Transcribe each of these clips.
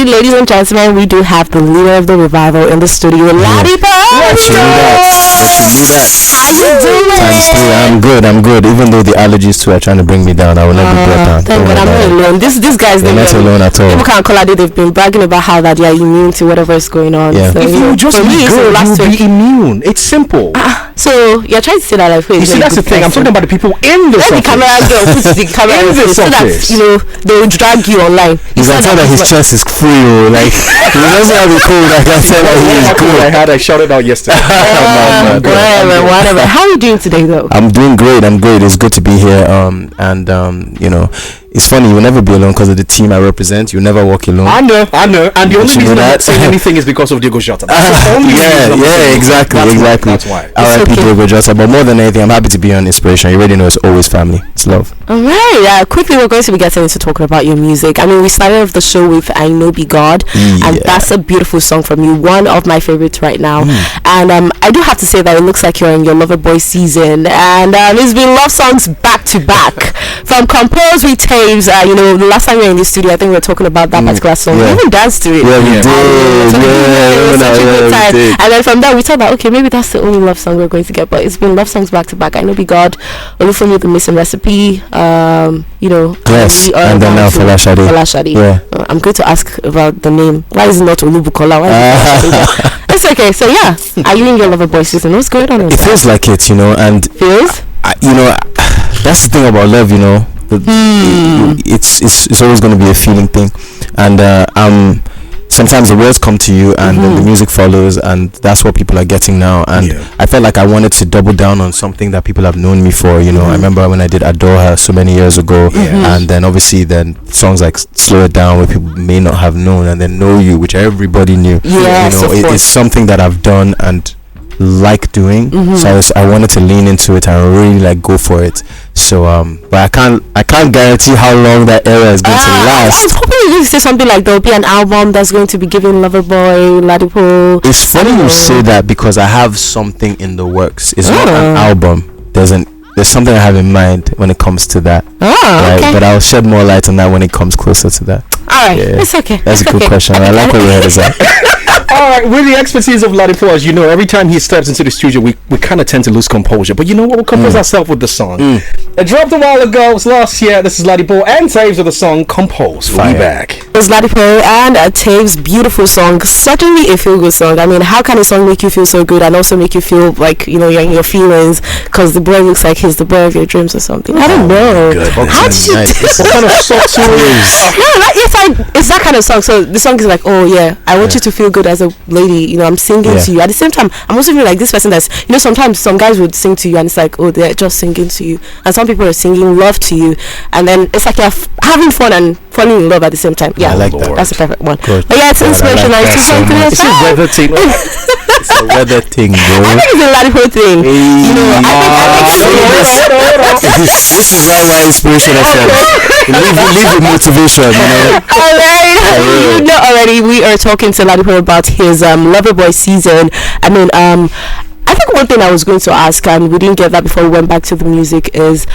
finally, ladies and gentlemen, we do have the leader of the revival in the studio, LADIPOE. Let's do that. How you doing? I'm good. Even though the allergies too are trying to bring me down, I will not be brought down. Thank God I'm not alone. This guy's not alone at all. People can't call it. They've been bragging about how that they are immune to whatever is going on. Yeah. So, if you just be good, you'll be immune. It's simple. So you're trying to say that like, you see, that's the thing. I'm talking about the people in this office. The camera girl puts the camera in this so that they will drag you online. You can tell that his chest is free. Like he doesn't have a cold. I can tell that he is cool. I shouted out yesterday. Whatever. How are you doing today, though? I'm doing great. It's good to be here. It's funny, you'll never be alone because of the team I represent. You'll never walk alone. I know. And the only reason I'm not saying anything is because of 𝐒𝐭𝐲. Exactly. That's why. R.I.P. 𝐒𝐭𝐲. But more than anything, I'm happy to be on Inspiration. You already know it's always family. It's love. All right. Quickly, we're going to be getting into talking about your music. I mean, we started off the show with 𝐈𝐍𝐻𝐈𝐑𝐀𝐓𝐈𝐎𝐍, and that's a beautiful song from you. One of my favorites right now. And I do have to say that it looks like you're in your 𝐿OVERBOY season. And it's been love songs back to back. From Compose with Taves, the last time we were in the studio, I think we were talking about that particular song. We even danced to it. Yeah, we did. And then from there, we thought that, okay, maybe that's the only love song we're going to get. But it's been love songs back to back. 𝐈𝐍𝐻𝐈𝐑𝐀𝐓𝐈𝐎𝐍, Olufemi, The Missing Recipe, yes, and then now Folashade. Yeah. I'm going to ask about the name. Why is it not Olubukola? It's okay. So yeah, are you in your 𝐿OVERBOY season? What's going on? It feels like it, and feels. That's the thing about love, it's always going to be a feeling thing, and sometimes the words come to you and then the music follows, and that's what people are getting now. And I felt like I wanted to double down on something that people have known me for. I remember when I did Adore Her so many years ago, and then obviously then songs like Slow It Down, where people may not have known, and then Know You, which everybody knew. It's something that I've done and like doing, so I wanted to lean into it and really go for it. So but I can't guarantee how long that era is going to last. I was hoping you would say something like there'll be an album that's going to be giving 𝐿OVERBOY, LADIPOE. It's funny you say that because I have something in the works. It's not an album. There's something I have in mind when it comes to that. Okay. But I'll shed more light on that when it comes closer to that. Alright, it's okay. That's a good question. I like where your head is at. Alright, with the expertise of LADIPOE, as you know, every time he steps into the studio, we kind of tend to lose composure. But you know what? We'll compose ourselves with the song. It dropped a while ago. It was last year. This is LADIPOE and Taves with the song Compose. We'll be back. It's LADIPOE and Taves' beautiful song. Certainly a feel-good song. I mean, how can a song make you feel so good and also make you feel like, you're in your feelings because the boy looks like he's the boy of your dreams or something? I don't know. How did you do what kind of song is? it's that kind of song. So the song is like, oh yeah, I want you to feel good as a lady. I'm singing to you. At the same time, I'm also feeling like this person that's, sometimes some guys would sing to you and it's like, oh, they're just singing to you. And some people are singing love to you. And then it's like you're having fun and falling in love at the same time. Yeah, I like that. That's a perfect one. Good. But yeah, it's inspirational. It's a weather thing. It's a weather thing, bro. I think it's a LADIPOE thing. This is why we're inspirational. Leave the motivation. Alright, already we are talking to LADIPOE about his 𝐿OVERBOY season. I mean, I think one thing I was going to ask, and we didn't get that before we went back to the music, is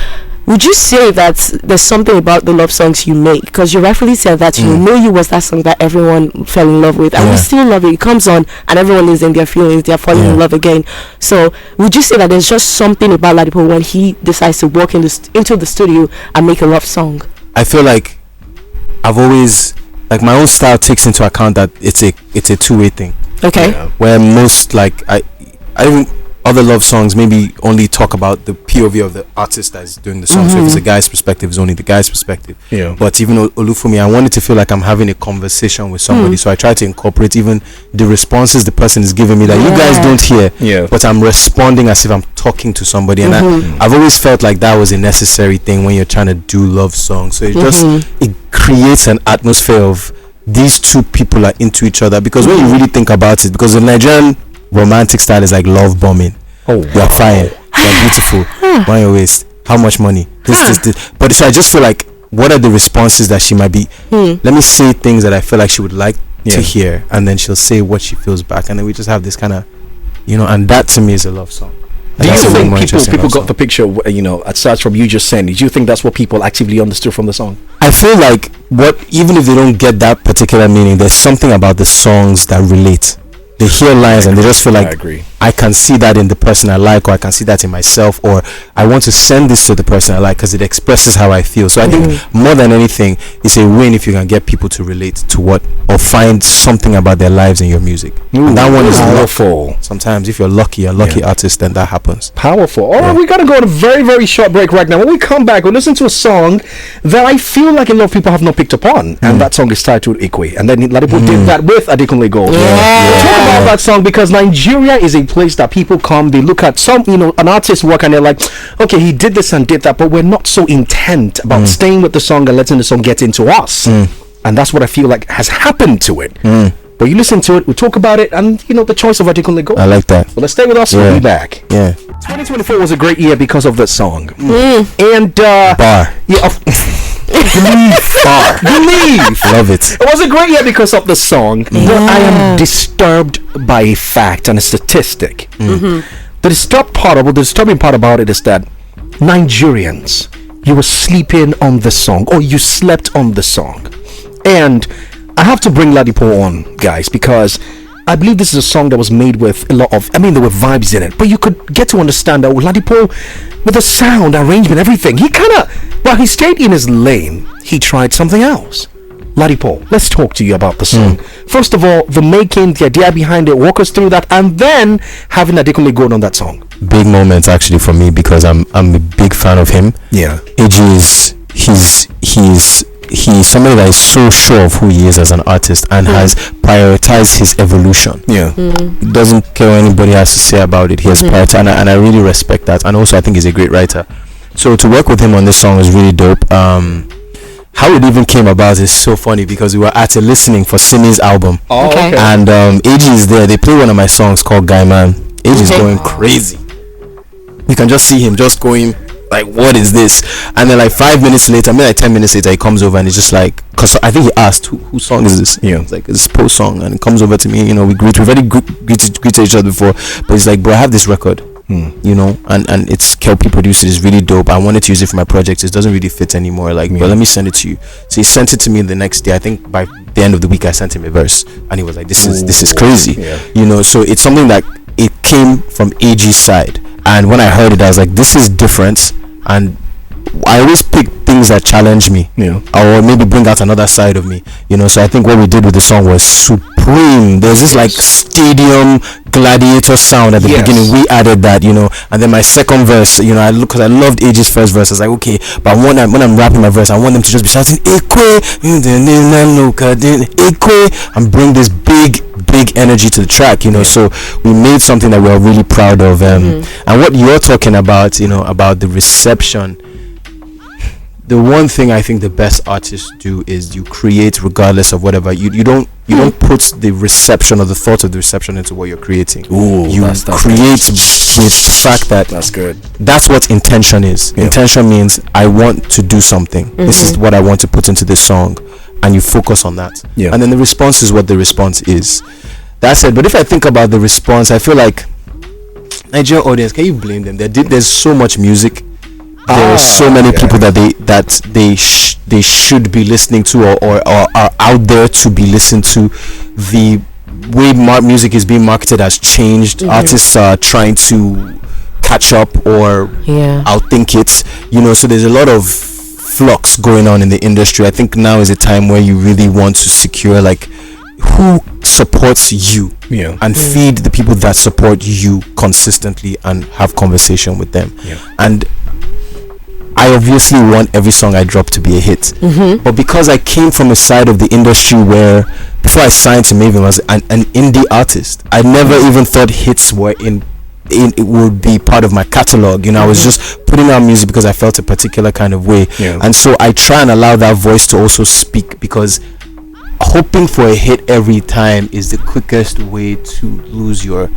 would you say that there's something about the love songs you make? Because you rightfully said that Know You was that song that everyone fell in love with, and we still love it. It comes on and everyone is in their feelings, they're falling in love again. So would you say that there's just something about LADIPOE when he decides to walk into the studio and make a love song? I feel like I've always, my own style takes into account that it's a two-way thing. Okay. Where most I other love songs maybe only talk about the POV of the artist that's doing the song. So if it's a guy's perspective, it's only the guy's perspective. But even Olufemi, I want it to feel like I'm having a conversation with somebody. So I try to incorporate even the responses the person is giving me that you guys don't hear. But I'm responding as if I'm talking to somebody. And I've always felt like that was a necessary thing when you're trying to do love songs. So it creates an atmosphere of these two people are into each other. Because when you really think about it, because the Nigerian romantic style is like love bombing. You're fine, you're beautiful, on your waist, how much money, this. But so I just feel like, what are the responses that she might be, let me say things that I feel like she would like to hear, and then she'll say what she feels back, and then we just have this kind of, and that to me is a love song. Do you think more people got song. the picture, aside from you just saying, do you think that's what people actively understood from the song? I feel like even if they don't get that particular meaning, there's something about the songs that relate. They hear lines and they just feel like, I agree. I can see that in the person I like, or I can see that in myself, or I want to send this to the person I like because it expresses how I feel. So I think more than anything, it's a win if you can get people to relate to or find something about their lives in your music. And that one is powerful. Sometimes if you're lucky, a lucky artist, then that happens. Powerful. All right, we got to go on a very, very short break right now. When we come back, we'll listen to a song that I feel like a lot of people have not picked up on, and that song is titled Ekwe. And then LADIPOE did that with Adekunle Gold. We'll talk about that song because Nigeria is a place that people come, they look at an artist's work and they're like, okay, he did this and did that, but we're not so intent about staying with the song and letting the song get into us. And that's what I feel like has happened to it. But you listen to it, we talk about it, and the choice of Adekunle Gold. I like that. Well, let's stay with us. We'll be back. 2024 was a great year because of that song. And Bar. Believe. Love it. It was a great year because of the song. But I am disturbed by a fact and a statistic. The disturbing part about it is that Nigerians, you were sleeping on the song, or you slept on the song. And I have to bring LADIPOE on, guys, because I believe this is a song that was made with a lot of, there were vibes in it, but you could get to understand that with LADIPOE, with the sound, arrangement, everything, he stayed in his lane, he tried something else. LADIPOE, let's talk to you about the song. First of all, the making, the idea behind it, walk us through that, and then having Adekunle Gold on that song. Big moment actually for me because I'm a big fan of him. Yeah. He's somebody that is so sure of who he is as an artist and has prioritized his evolution. He doesn't care what anybody has to say about it. He has prioritized, and I really respect that. And also I think he's a great writer. So to work with him on this song was really dope. How it even came about is so funny because we were at a listening for Simi's album. Okay. And 𝐒𝐍𝐻 is there. They play one of my songs called Guy Man. 𝐒𝐍𝐻 is going crazy. You can just see him just going like, what is this? And then like 5 minutes later, 10 minutes later, he comes over and he's just like, because I think he asked whose song is this? It's like, it's Poe's song. And he comes over to me, we've already greeted each other before, but he's like, bro, I have this record. And it's 𝐭𝐽 produced it. It's really dope. I wanted to use it for my project. It doesn't really fit anymore, but let me send it to you. So he sent it to me the next day. I think by the end of the week I sent him a verse and he was like, this is crazy. So it's something that it came from 𝐒𝐍𝐻's side, and when I heard it I was like, this is different. And I always pick things that challenge me, or maybe bring out another side of me, so I think what we did with the song was supreme. There's this like stadium gladiator sound at the beginning. We added that, and then my second verse, because I loved 𝐒𝐍𝐻's first verse. I was like, okay, but when I'm rapping my verse, I want them to just be shouting Ekwe, Ekwe, and bring this big energy to the track, so we made something that we're really proud of. And what you're talking about, about the reception, the one thing I think the best artists do is you create regardless of whatever. You don't put the reception or the thought of the reception into what you're creating. That's create with the fact that that's good. That's what intention is. Intention means I want to do something. This is what I want to put into this song, and you focus on that. And then the response is what the response is. That's it. But if I think about the response, I feel like Nigerian audience, can you blame them? There's so much music. There are so many people that they should be listening to or are out there to be listened to. The way music is being marketed has changed. Artists are trying to catch up or outthink it. So there's a lot of flux going on in the industry. I think now is a time where you really want to secure like who supports you and feed the people that support you consistently and have conversation with them. And I obviously want every song I drop to be a hit, but because I came from a side of the industry where before I signed to Maven was an indie artist, I never even thought hits were it would be part of my catalog. I was just putting out music because I felt a particular kind of way, and so I try and allow that voice to also speak, because hoping for a hit every time is the quickest way to lose your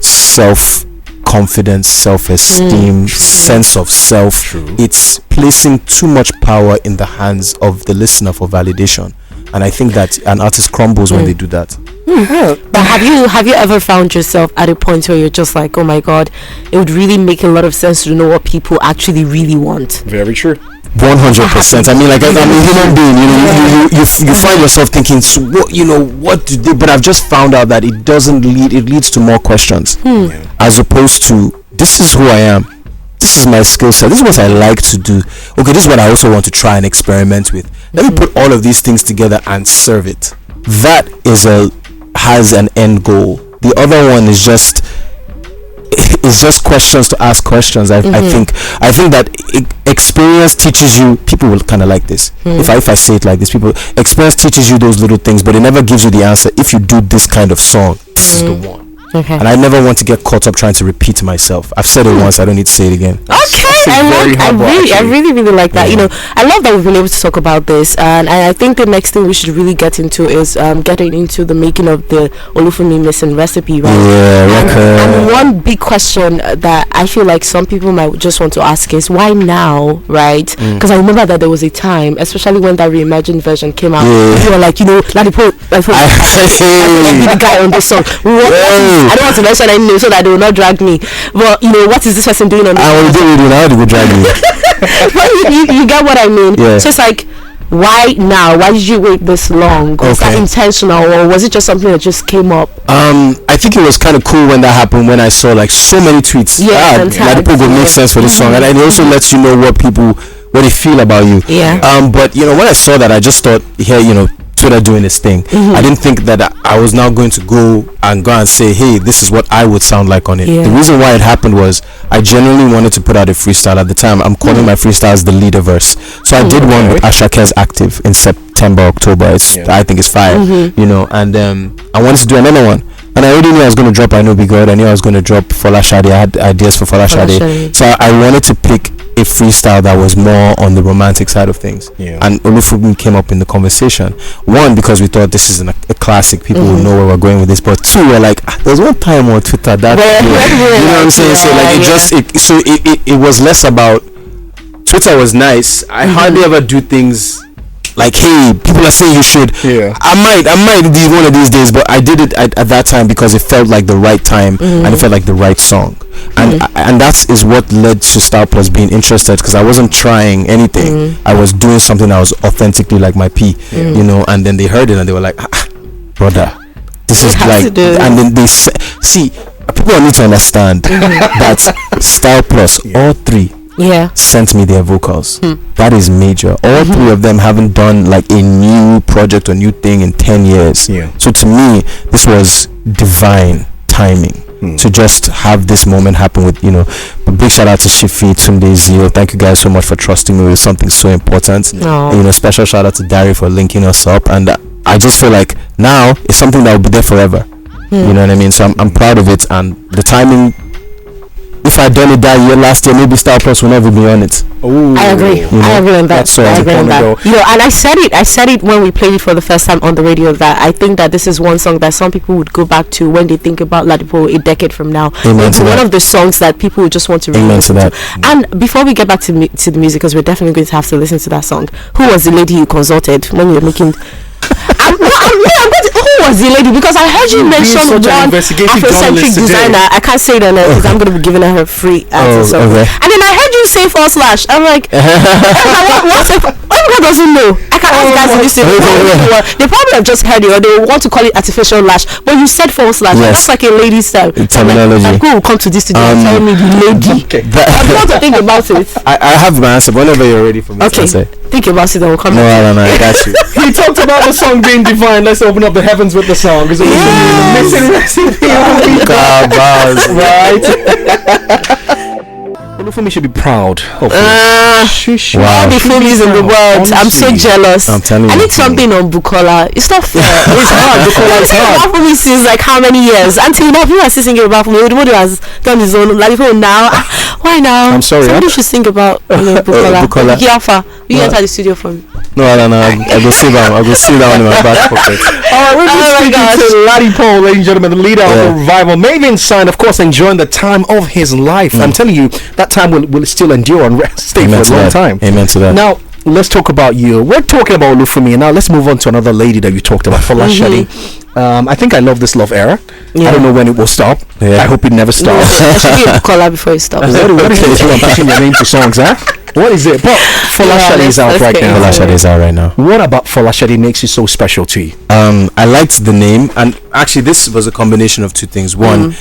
self-confidence, self-esteem, sense of self. It's placing too much power in the hands of the listener for validation, and I think that an artist crumbles when they do that. But have you ever found yourself at a point where you're just like, oh my god, it would really make a lot of sense to know what people actually really want? Very true. 100%. I mean, like, I'm a human being. You find yourself thinking, so what do they? But I've just found out that it doesn't lead. It leads to more questions, as opposed to, this is who I am. This is my skill set. This is what I like to do. Okay, this is what I also want to try and experiment with. Let me put all of these things together and serve it. That has an end goal. The other one is just questions to ask questions. I think that experience teaches you. People will kind of like this. If I say it like this, experience teaches you those little things, but it never gives you the answer. If you do this kind of song, this is the one. Okay. And I never want to get caught up trying to repeat myself. I've said it once, I don't need to say it again. Okay, I really like that. I love that we've been able to talk about this, and I think the next thing we should really get into is getting into the making of the Olufumi missing recipe, right? Yeah, and one big question that I feel like some people might just want to ask is, why now, right? Because I remember that there was a time, especially when that reimagined version came out, you were like, LADIPOE, the guy on this song. I don't want to mention any name so that they will not drag me. But what is this person doing on this? I will do it. How do you drag me? But you get what I mean. Yeah. So it's like, why now? Why did you wait this long? Was that intentional, or was it just something that just came up? I think it was kind of cool when that happened, when I saw like so many tweets. LADIPOE would make sense for this song, and it also lets you know what they feel about you. But when I saw that, I just thought, Twitter doing this thing. I didn't think that I was now going to go and say, hey, this is what I would sound like on it. The reason why it happened was I genuinely wanted to put out a freestyle. At the time, I'm calling my freestyles the leader verse. So I did one with 𝐈𝐍𝐻𝐶𝐻 Active in September, October. I think it's fire, and I wanted to do another one. And I already knew I was going to drop I Know Be God. I knew I was going to drop Folashade. I had ideas for Folashade. So I wanted to pick a freestyle that was more on the romantic side of things. And Olufumi came up in the conversation. One, because we thought this is a classic. People will know where we're going with this. But two, we're like, there's one time on Twitter that you know what I'm saying? So like it was less about Twitter was nice. I hardly ever do things like, hey, people are saying you should. I might do one of these days, but I did it at that time because it felt like the right time and it felt like the right song, and that is what led to Star Plus being interested, because I wasn't trying anything. I was doing something that was authentically like my P, and then they heard it and they were like, brother, this is like, and then they see, people need to understand that Star Plus, all three sent me their vocals. That is major. All three of them haven't done like a new project or new thing in 10 years. So to me, this was divine timing to just have this moment happen with, a big shout out to Shifi, Tunde, Zio. Thank you guys so much for trusting me with something so important. Special shout out to Dari for linking us up, and I just feel like now it's something that will be there forever. You know what I mean? So I'm proud of it, and the timing. If I'd done it that year, last year, maybe Star Plus will never be on it. I agree. I agree on that. I agree on that. And I said it when we played it for the first time on the radio, that I think that this is one song that some people would go back to when they think about LADIPOE a decade from now. It's one of the songs that people would just want to listen to. And before we get back to the music, because we're definitely going to have to listen to that song, who was the lady you consulted when you were making... who was the lady? Because I heard you mention one Afrocentric designer. I can't say that because I'm going to be giving her free answers. And then I heard you say /. I'm like, everyone doesn't know. I can't ask guys in this they probably have just heard it, or they want to call it artificial lash. But you said /. That's like a lady's style terminology. Like, who will come to this today and tell me the lady? I want to think about it. I have my answer. Whenever you're ready for me to answer. Think about it and we'll come back. No, I got you. We talked about the song being divine. Let's open up the heavens with the song. It's missing recipe. Right? Olufumi should be proud of all the Fumis in the world. Honestly, I'm so jealous. I'm telling you. I need something on Bukola. It's not fair. It's hard. Bukola. It's hard. Fumi since like how many years? Until now, people are still singing about Fumi. Everybody has done his own. Like now, why now? I'm sorry. Somebody should sing about Bukola. Giafa, will you enter the studio for me? No. I go sit down. I go sit down in my back pocket. Alright, we're speaking to LADIPOE, ladies and gentlemen, the leader of the revival. Maven signed, of course, enjoying the time of his life. I'm telling you, that time will still endure and stay for a long time. Amen to that. Now, let's talk about you. We're talking about Olufumi, and now let's move on to another lady that you talked about, Folashade. I think I love this love era. I don't know when it will stop. I hope it never stops. I should be a caller before it stops. What is it? I'm putting your name to songs, huh? What is it? But Folashade is out right now. Folashade is out right now. What about Folashade makes you so special to you? I liked the name, and actually this was a combination of two things. One,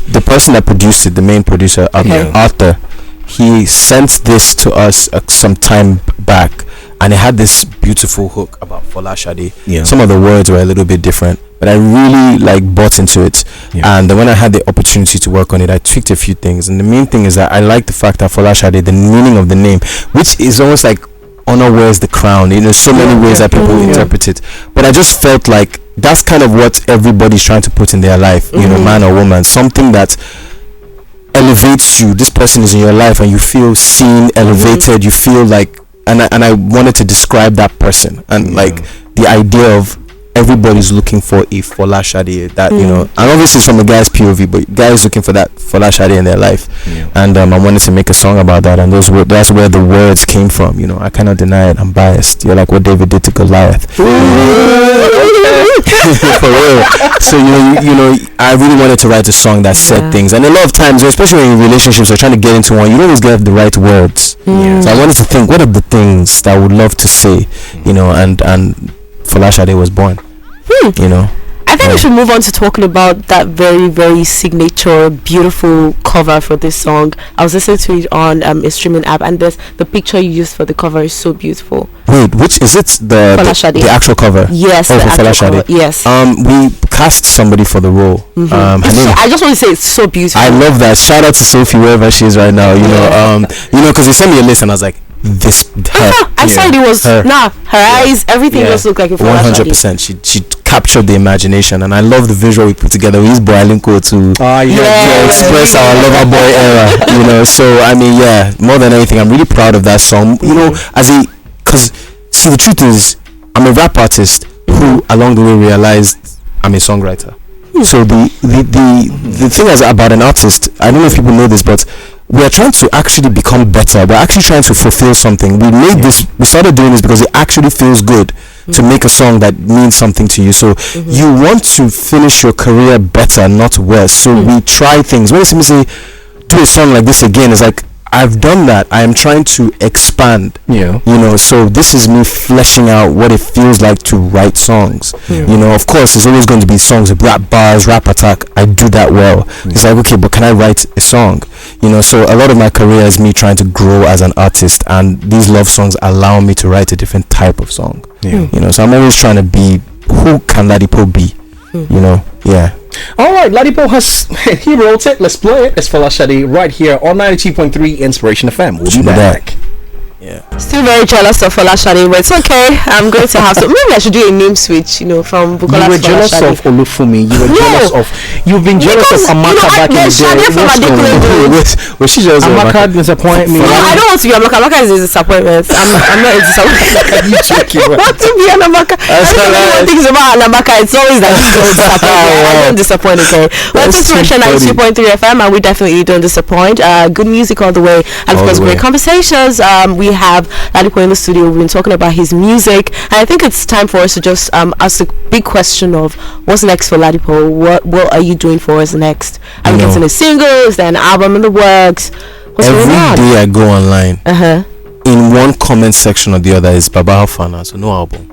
the person that produced it, the main producer, Arthur, he sent this to us some time back, and it had this beautiful hook about Folashade. Some of the words were a little bit different, but I really bought into it. And then when I had the opportunity to work on it, I tweaked a few things, and the main thing is that I like the fact that Folashade, the meaning of the name, which is almost like honor wears the crown, so many ways that people interpret it, but I just felt like that's kind of what everybody's trying to put in their life, man or woman, something that elevates you. This person is in your life and you feel seen, elevated, you feel like, and I wanted to describe that person, and the idea of everybody's looking for a Folashade, that and obviously it's from the guy's POV, but guys looking for that Folashade in their life. And I wanted to make a song about that, and that's where the words came from. I cannot deny it, I'm biased. You're like what David did to Goliath. For real. So I really wanted to write a song that said things, and a lot of times, especially when you're in relationships or trying to get into one, you don't always get the right words. So I wanted to think, what are the things that I would love to say, and Folashade was born. I think we should move on to talking about that very, very signature, beautiful cover for this song. I was listening to it on a streaming app, and the picture you used for the cover is so beautiful. Wait, which is it? The actual cover? Yes, for Folashade. Yes. We cast somebody for the role. I just want to say it's so beautiful. I love that. Shout out to Sophie wherever she is right now. Because they sent me a list, and I was like, this her. I saw it was her eyes, everything just looked like a 100%. She captured the imagination, and I love the visual we put together. We used 𝐸𝐸𝐸𝐸 to express our lover boy era. So I mean, more than anything, I'm really proud of that song. Because see, the truth is, I'm a rap artist who along the way realized I'm a songwriter. So the thing is about an artist, I don't know if people know this, but we are trying to actually become better. We're actually trying to fulfill something. We started doing this because it actually feels good to make a song that means something to you. So you want to finish your career better, not worse. So we try things. When you see me say, do a song like this again, it's like, I've done that. I am trying to expand. So this is me fleshing out what it feels like to write songs. Of course, there's always going to be songs with rap bars, rap attack. I do that well. It's like, okay, but can I write a song? So a lot of my career is me trying to grow as an artist, and these love songs allow me to write a different type of song. So I'm always trying to be, who can LADIPOE be? Alright, LADIPOE he wrote it. Let's play it. It's Folashade right here on 92.3 Inspiration FM. We'll be back. Still very jealous of Folashade, but it's okay. I'm going to have maybe I should do a name switch, from Bukola. You were jealous of Olufumi. You were jealous of. You've been jealous of Amaka back in the day. Was she jealous of Amaka? Disappoint me. No, I don't want to be Amaka. Amaka is a disappointment. I'm not a disappointment. You joking? I want to be an Amaka. Everyone thinks about an Amaka. It's always like I don't disappoint. Okay, well, this is Inspiration 92.3 FM, and we definitely don't disappoint. Good music all the way, and of course, great conversations. We have LADIPOE in the studio. We've been talking about his music, and I think it's time for us to just ask the big question of what's next for LADIPOE. What are you doing for us next? Are you getting a single? Is there an album in the works? What's going on? Every day I go online, in one comment section or the other is Baba how far now? So no album.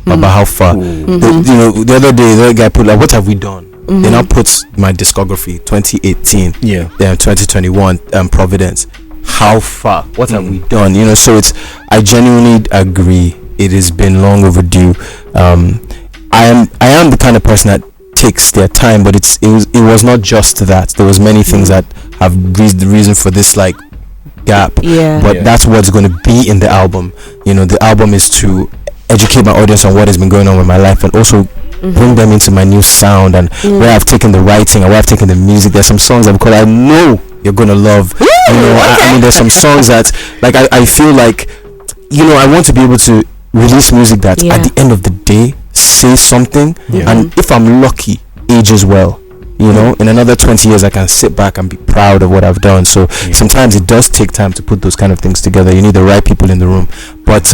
Baba how far? The other day the other guy put like, what have we done? They now put my discography 2018, then 2021, Providence. How far? What have we done? So I genuinely agree. It has been long overdue. I am the kind of person that takes their time, but it was not just that. There was many things that have the reason for this gap. But that's what's going to be in the album. The album is to educate my audience on what has been going on with my life, and also bring them into my new sound, and where I've taken the writing and where I've taken the music. There's some songs that I know you're gonna love. I mean, there's some songs that I feel like I want to be able to release music that at the end of the day says something, and if I'm lucky, ages well. You know, in another 20 years, I can sit back and be proud of what I've done. So sometimes it does take time to put those kind of things together. You need the right people in the room. But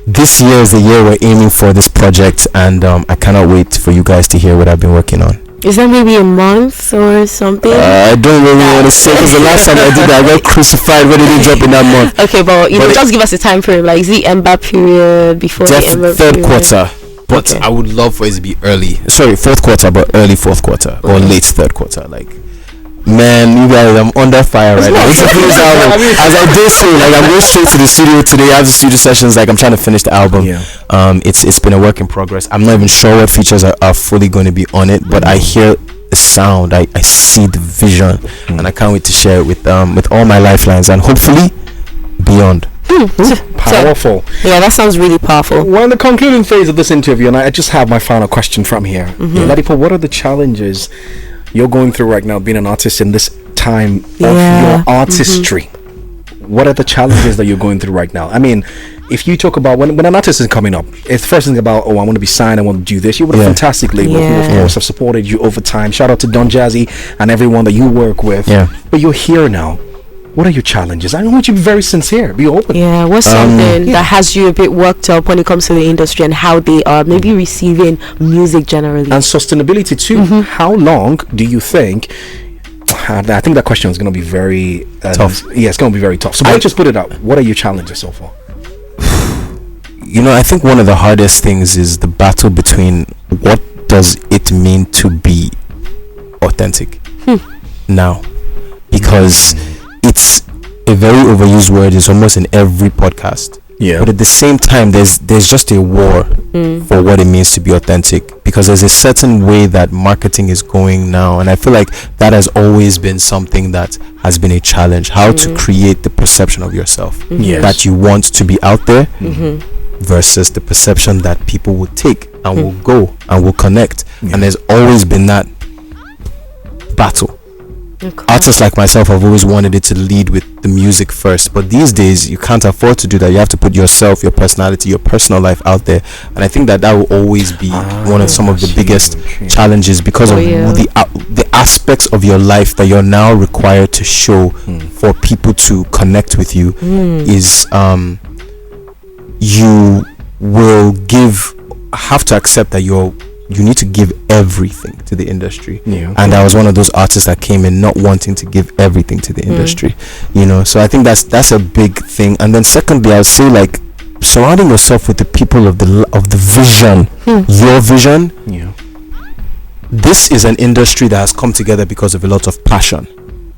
this year is the year we're aiming for this project, and I cannot wait for you guys to hear what I've been working on. Is that maybe a month or something? I don't really want to say, because the last time I did that, I got crucified. When did it drop in that month? Okay, but just give us a time frame. Like, is the Ember period before the Ember third period? quarter. But I would love for it to be fourth quarter, but early fourth quarter or late third quarter. Like, man, you guys, I'm under fire right now. It's a finished album. As I did say, like, I'm going straight to the studio today. I have the studio sessions. Like, I'm trying to finish the album. It's been a work in progress. I'm not even sure what features are fully going to be on it, but I hear the sound. I see the vision, and I can't wait to share it with all my lifelines and hopefully beyond. Powerful. Yeah, that sounds really powerful. We're in the concluding phase of this interview, and I just have my final question from here. Ladipoe, what are the challenges you're going through right now, being an artist in this time of your artistry? What are the challenges that you're going through right now? I mean, if you talk about when an artist is coming up, it's first thing about, I want to be signed, I want to do this. You have a fantastic label who, of course, have supported you over time. Shout out to Don Jazzy and everyone that you work with. But you're here now. What are your challenges? I want you to be very sincere, be open. Yeah, what's something that has you a bit worked up when it comes to the industry and how they are maybe receiving music generally? And sustainability too. How long do you think? I think that question is going to be very tough. Yeah, it's going to be very tough. So let's just put it out. What are your challenges so far? You know, I think one of the hardest things is the battle between what does it mean to be authentic now, because it's a very overused word. It's almost in every podcast. But at the same time, there's just a war for what it means to be authentic, because there's a certain way that marketing is going now, and I feel like that has always been something that has been a challenge. How to create the perception of yourself that you want to be out there versus the perception that people will take and will go and will connect. And there's always been that battle. Artists like myself have always wanted it to lead with the music first, but these days you can't afford to do that. You have to put yourself, your personality, your personal life out there, and I think that will always be one of some of the biggest challenges, because of the aspects of your life that you're now required to show for people to connect with you. Is you will have to accept that you need to give everything to the industry. And I was one of those artists that came in not wanting to give everything to the industry, you know. So I think that's a big thing. And then secondly, I would say, like, surrounding yourself with the people of the vision, your vision. This is an industry that has come together because of a lot of passion,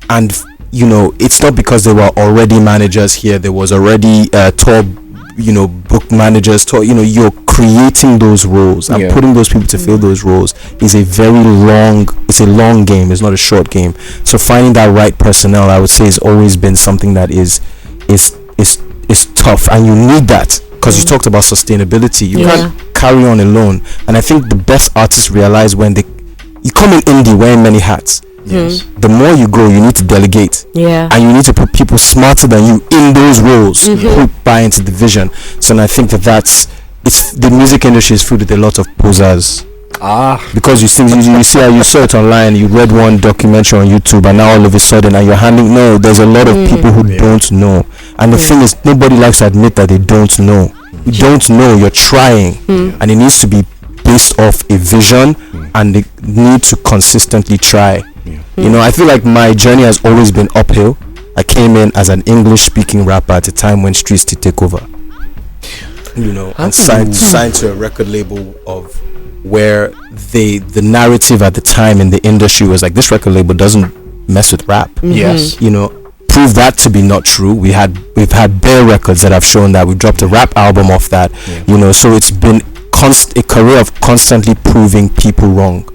and you know, it's not because there were already managers here. There was already tour, book managers. You're creating those roles and putting those people to fill those roles is it's a long game. It's not a short game. So finding that right personnel, I would say, has always been something that is tough, and you need that, because you talked about sustainability. You can't carry on alone, and I think the best artists realize when you come in indie wearing many hats. The more you grow, you need to delegate, and you need to put people smarter than you in those roles who buy into the vision. So I think it's the music industry is filled with a lot of posers. Because you saw it online, you read one documentary on YouTube, and now all of a sudden, and you're there's a lot of people who don't know. And the thing is, nobody likes to admit that they don't know. You don't know, you're trying, and it needs to be based off a vision, and they need to consistently try. I feel like my journey has always been uphill. I came in as an English speaking rapper at a time when streets did take over, and signed to a record label of where the narrative at the time in the industry was like, this record label doesn't mess with rap. Prove that to be not true. We've had bare records that have shown that. We dropped a rap album off that. So it's been a career of constantly proving people wrong,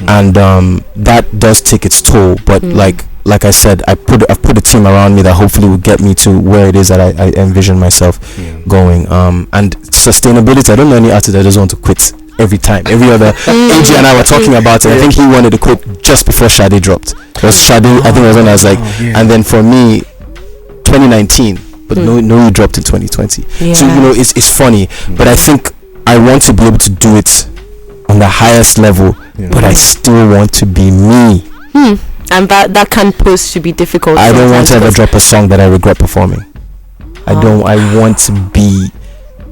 and that does take its toll. But like I said, I've put a team around me that hopefully will get me to where it is that I envision myself going. And sustainability, I don't know any artist that doesn't want to quit every time. Every other AJ and I were talking about it. I think he wanted to quit just before Sade dropped. Because Sade, I think, was when I was like, and then for me, 2019, but no, he dropped in 2020. So it's funny, but I think I want to be able to do it on the highest level but I still want to be me. And that can pose to be difficult. I don't want to ever drop a song that I regret performing. I want to be.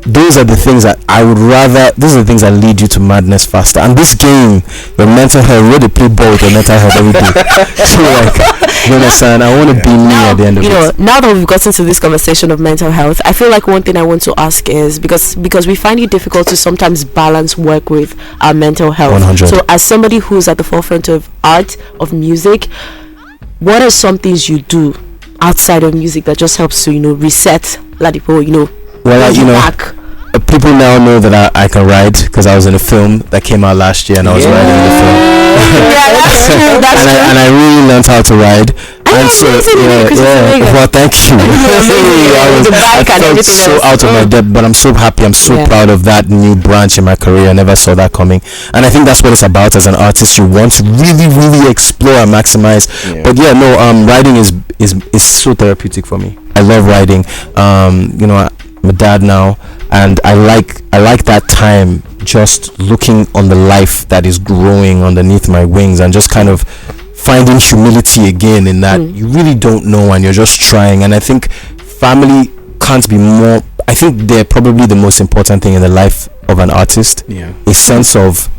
Those are the things that I would rather. Those are the things that lead you to madness faster. And this game, your mental health, really play ball with your mental health every day. So like, you understand? I want to be me at the end of it. Now that we've gotten to this conversation of mental health, I feel like one thing I want to ask is because we find it difficult to sometimes balance work with our mental health. 100. So as somebody who's at the forefront of art, of music, what are some things you do outside of music that just helps to reset LADIPOE, back? People now know that I can ride because I was in a film that came out last year and I was riding in the film. Yeah, that's true. And I really learned how to ride. And so well, thank you. I felt so out of my depth, but I'm so happy. I'm so proud of that new branch in my career. I never saw that coming, and I think that's what it's about as an artist. You want to really, really explore and maximize. But riding is so therapeutic for me. I love riding. I'm a dad now, and I like that time just looking on the life that is growing underneath my wings and just kind of finding humility again in that you really don't know and you're just trying. And I think family can't be more. I think they're probably the most important thing in the life of an artist. A sense of,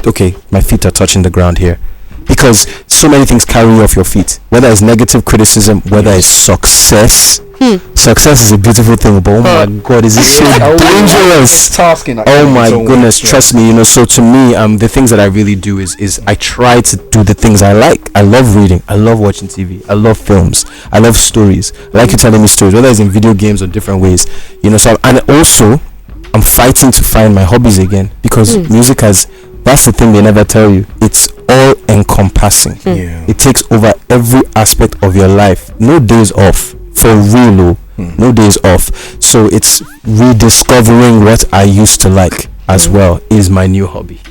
okay, my feet are touching the ground here, because so many things carry you off your feet, whether it's negative criticism, whether it's success. Success is a beautiful thing, but oh my god, is it so dangerous? Tasking. Oh my goodness, trust me. So to me, the things that I really do is I try to do the things I like. I love reading, I love watching TV, I love films, I love stories. I like you telling me stories, whether it's in video games or different ways. So and also I'm fighting to find my hobbies again, because music that's the thing they never tell you. It's all encompassing. It takes over every aspect of your life. No days off. For real, no days off. So it's rediscovering what I used to like as well is my new hobby.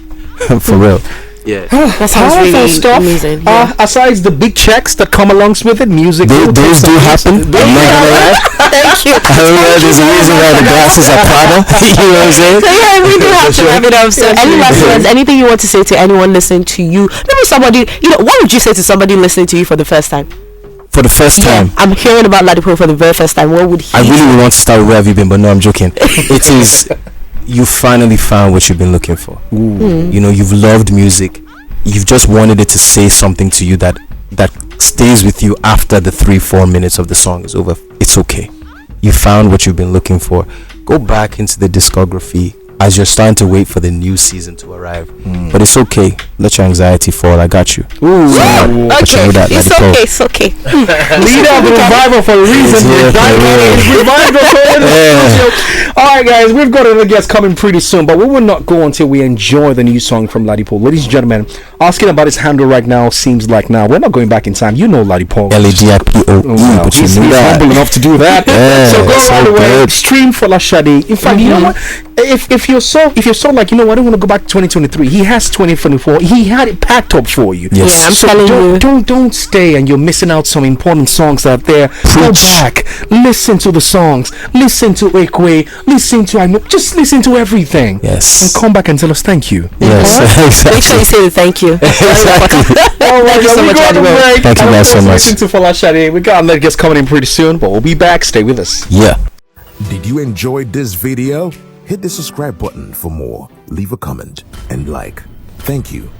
For real. Yeah. That sounds really amazing. Aside the big checks that come along with it, music. Those do happen. I'm not gonna lie. Thank you. There's a reason why the glasses are Prada. You know what I'm saying? So yeah, we do have to wrap it up. So any last words, anything you want to say to anyone listening to you? Maybe somebody, what would you say to somebody listening to you for the first time? For the first time, I'm hearing about LADIPOE for the very first time. What would he? I really want to start with where have you been, but no, I'm joking. It is, you finally found what you've been looking for. You've loved music. You've just wanted it to say something to you that stays with you after the 3-4 minutes of the song is over. It's okay. You found what you've been looking for. Go back into the discography as you're starting to wait for the new season to arrive. But it's okay. Let your anxiety fall. I got you. Okay. It's okay. Leader of the revival for a reason. Alright guys, we've got another guest coming pretty soon, but we will not go until we enjoy the new song from LADIPOE. Ladies and gentlemen, asking about his handle right now seems like now. We're not going back in time. You know LADIPOE. LADIPOE. But he's humble enough to do that. So go right away. Stream for Lashadi. In fact, you know what? If you're so like, I don't want to go back to 2023. He has 2024. He had it packed up for you. Yes. Yeah, I'm telling you. Don't stay and you're missing out some important songs out there. Go back, listen to the songs, listen to Ekwe, listen to just listen to everything. Yes. And come back and tell us thank you. Yes. Exactly. Make sure you say the thank you. Exactly. Thank you so much, Adekunle. Thank you guys so much. Listen to Folashade. We got another guest coming in pretty soon, but we'll be back. Stay with us. Yeah. Did you enjoy this video? Hit the subscribe button for more. Leave a comment and like. Thank you.